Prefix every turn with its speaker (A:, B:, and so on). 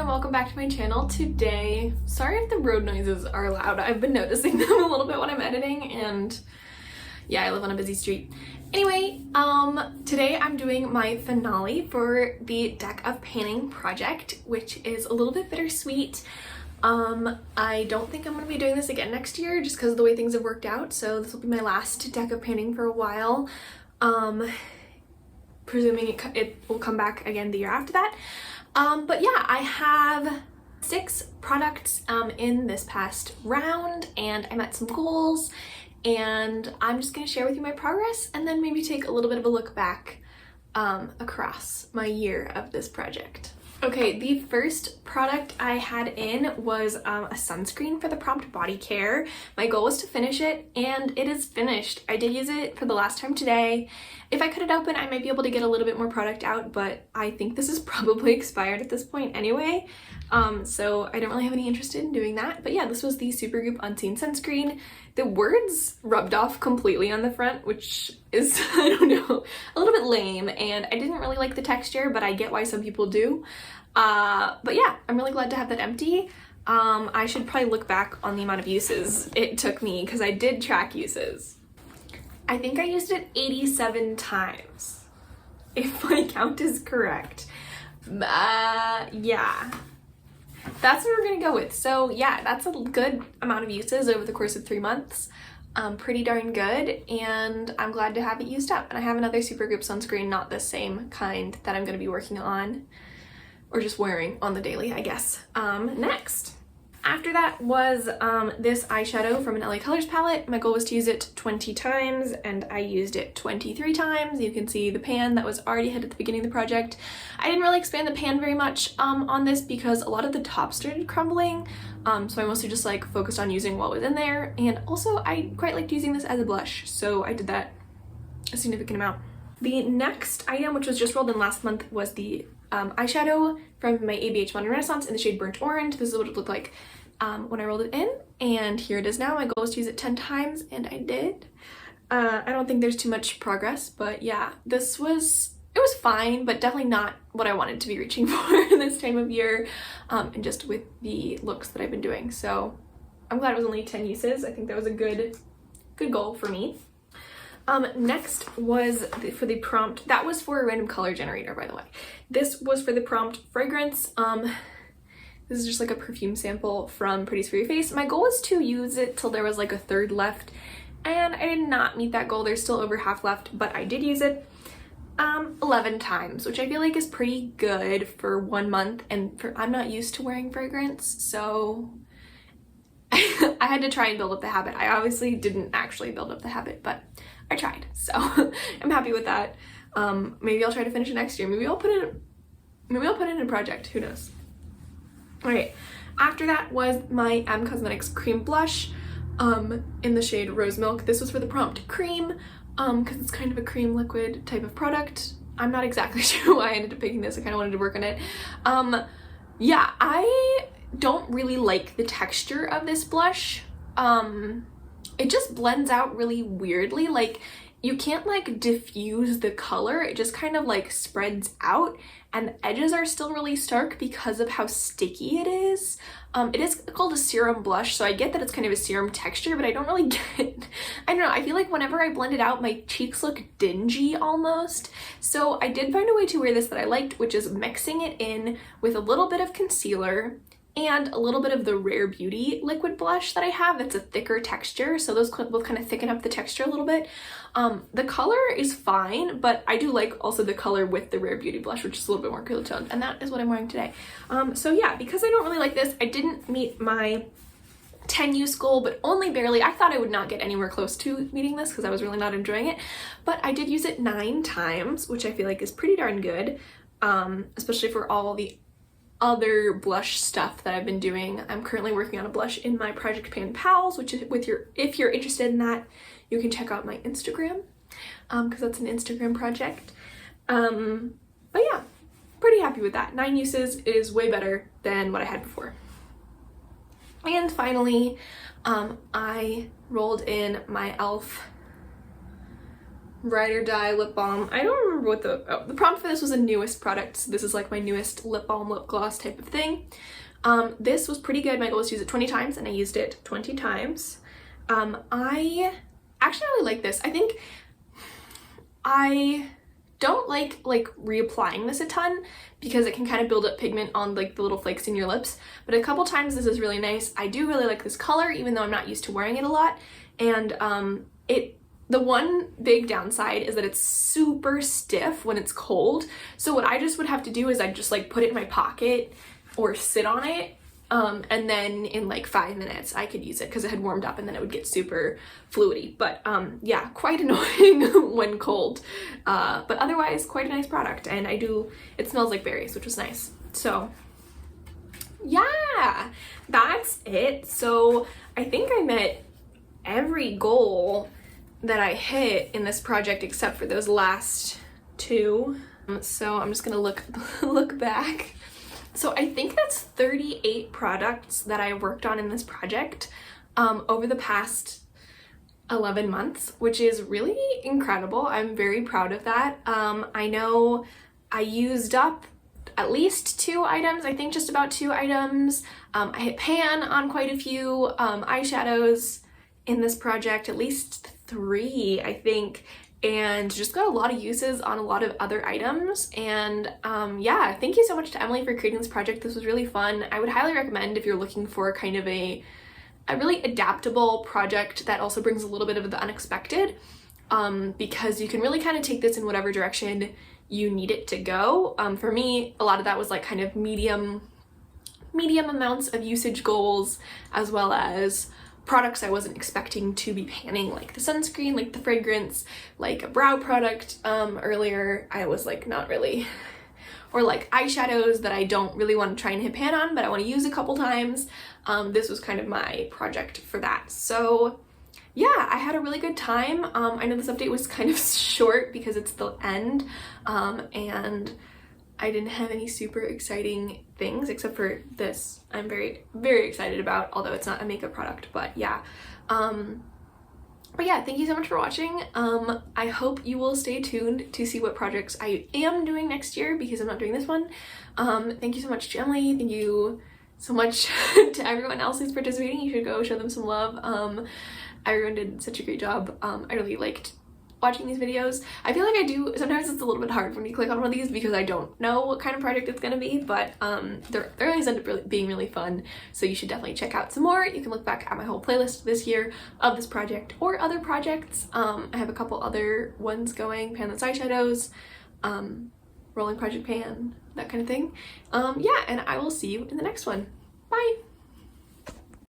A: and welcome back to my channel. Today, sorry if the road noises are loud. I've been noticing them a little bit when I'm editing, and yeah, I live on a busy street. Anyway, today I'm doing my finale for the deck of painting project, which is a little bit bittersweet. I don't think I'm going to be doing this again next year just because of the way things have worked out, so this will be my last deck of painting for a while. Presuming it will come back again the year after that. But yeah, I have 6 products in this past round, and I met some goals, and I'm just going to share with you my progress and then maybe take a little bit of a look back across my year of this project. Okay, the first product I had in was a sunscreen for the prompt body care. My goal was to finish it, and it is finished. I did use it for the last time today. If I cut it open, I might be able to get a little bit more product out, but I think this is probably expired at this point anyway. So I don't really have any interest in doing that. But yeah, this was the Supergoop Unseen Sunscreen. The words rubbed off completely on the front, which is, I don't know, a little bit lame, and I didn't really like the texture, but I get why some people do. But yeah, I'm really glad to have that empty. I should probably look back on the amount of uses it took me, because I did track uses. I think I used it 87 times, if my count is correct. Yeah. That's what we're gonna go with. So yeah, that's a good amount of uses over the course of 3 months. Pretty darn good, and I'm glad to have it used up. And I have another Supergoop sunscreen, not the same kind, that I'm gonna be working on, or just wearing on the daily, I guess. Next. After that was this eyeshadow from an LA Colors palette. My goal was to use it 20 times, and I used it 23 times. You can see the pan that was already had at the beginning of the project. I didn't really expand the pan very much on this because a lot of the top started crumbling, so I mostly just like focused on using what was in there, and also I quite liked using this as a blush, so I did that a significant amount. The next item, which was just rolled in last month, was the eyeshadow from my ABH Modern Renaissance in the shade Burnt Orange. This is what it looked like when I rolled it in, and here it is now. My goal was to use it 10 times, and I did. I don't think there's too much progress, but yeah, it was fine, but definitely not what I wanted to be reaching for this time of year, and just with the looks that I've been doing. So I'm glad it was only 10 uses. I think that was a good goal for me. Next was for the prompt. That was for a random color generator, by the way. This was for the prompt fragrance. This is just like a perfume sample from Pretty's For Your Face. My goal was to use it till there was like a third left, and I did not meet that goal. There's still over half left, but I did use it 11 times, which I feel like is pretty good for 1 month, and I'm not used to wearing fragrance, so I had to try and build up the habit. I obviously didn't actually build up the habit, but I tried, so I'm happy with that. Maybe I'll try to finish it next year. Maybe I'll put it in a project, who knows. Alright, after that was my Cosmetics cream blush in the shade Rose Milk. This was for the prompt cream, because it's kind of a cream liquid type of product. I'm not exactly sure why I ended up picking this. I kind of wanted to work on it. Yeah, I don't really like the texture of this blush. It just blends out really weirdly. Like, you can't like diffuse the color. It just kind of like spreads out, and the edges are still really stark because of how sticky it is. It is called a serum blush, so I get that it's kind of a serum texture, but I don't really get, I don't know, I feel like whenever I blend it out, my cheeks look dingy almost. So I did find a way to wear this that I liked, which is mixing it in with a little bit of concealer and a little bit of the Rare Beauty liquid blush that I have. That's a thicker texture, so those both kind of thicken up the texture a little bit. The color is fine, but I do like also the color with the Rare Beauty blush, which is a little bit more cool toned, and that is what I'm wearing today. So yeah, because I don't really like this, I didn't meet my 10 use goal, but only barely. I thought I would not get anywhere close to meeting this because I was really not enjoying it, but I did use it 9 times, which I feel like is pretty darn good, especially for all the other blush stuff that I've been doing. I'm currently working on a blush in my Project Pan Pals, which is if you're interested in that, you can check out my Instagram, because that's an Instagram project. But yeah, pretty happy with that. 9 uses is way better than what I had before. And finally, I rolled in my e.l.f. Ride or Die lip balm. I don't remember what the prompt for this was a newest product. So this is like my newest lip balm, lip gloss type of thing. This was pretty good. My goal was to use it 20 times and I used it 20 times. I actually really like this. I think I don't like reapplying this a ton because it can kind of build up pigment on like the little flakes in your lips, but a couple times this is really nice. I do really like this color even though I'm not used to wearing it a lot, and the one big downside is that it's super stiff when it's cold. So what I just would have to do is I'd just like put it in my pocket or sit on it, and then in like 5 minutes I could use it because it had warmed up, and then it would get super fluidy. But yeah, quite annoying when cold. But otherwise quite a nice product, and it smells like berries, which was nice. So yeah, that's it. So I think I met every goal that I hit in this project except for those last two. So I'm just gonna look back. So I think that's 38 products that I worked on in this project over the past 11 months, which is really incredible. I'm very proud of that. I know I used up at least 2 items, I think just about 2 items. I hit pan on quite a few eyeshadows in this project, at least 3, I think, and just got a lot of uses on a lot of other items. And yeah, thank you so much to Emily for creating this project. This was really fun. I would highly recommend if you're looking for kind of a really adaptable project that also brings a little bit of the unexpected, because you can really kind of take this in whatever direction you need it to go. For me, a lot of that was like kind of medium amounts of usage goals, as well as products I wasn't expecting to be panning, like the sunscreen, like the fragrance, like a brow product. Earlier I was like not really, or like eyeshadows that I don't really want to try and hit pan on but I want to use a couple times. This was kind of my project for that. So yeah, I had a really good time. I know this update was kind of short because it's the end, and I didn't have any super exciting things except for this I'm very, very excited about, although it's not a makeup product. But yeah, thank you so much for watching. I hope you will stay tuned to see what projects I am doing next year because I'm not doing this one. Thank you so much to Emily. Thank you so much to everyone else who's participating. You should go show them some love. Everyone did such a great job. I really liked watching these videos. I feel like I do, sometimes it's a little bit hard when you click on one of these because I don't know what kind of project it's gonna be, but they're always end up being really fun, so you should definitely check out some more. You can look back at my whole playlist this year of this project or other projects. I have a couple other ones going, panless eyeshadows, rolling project pan, that kind of thing. Yeah, and I will see you in the next one. Bye!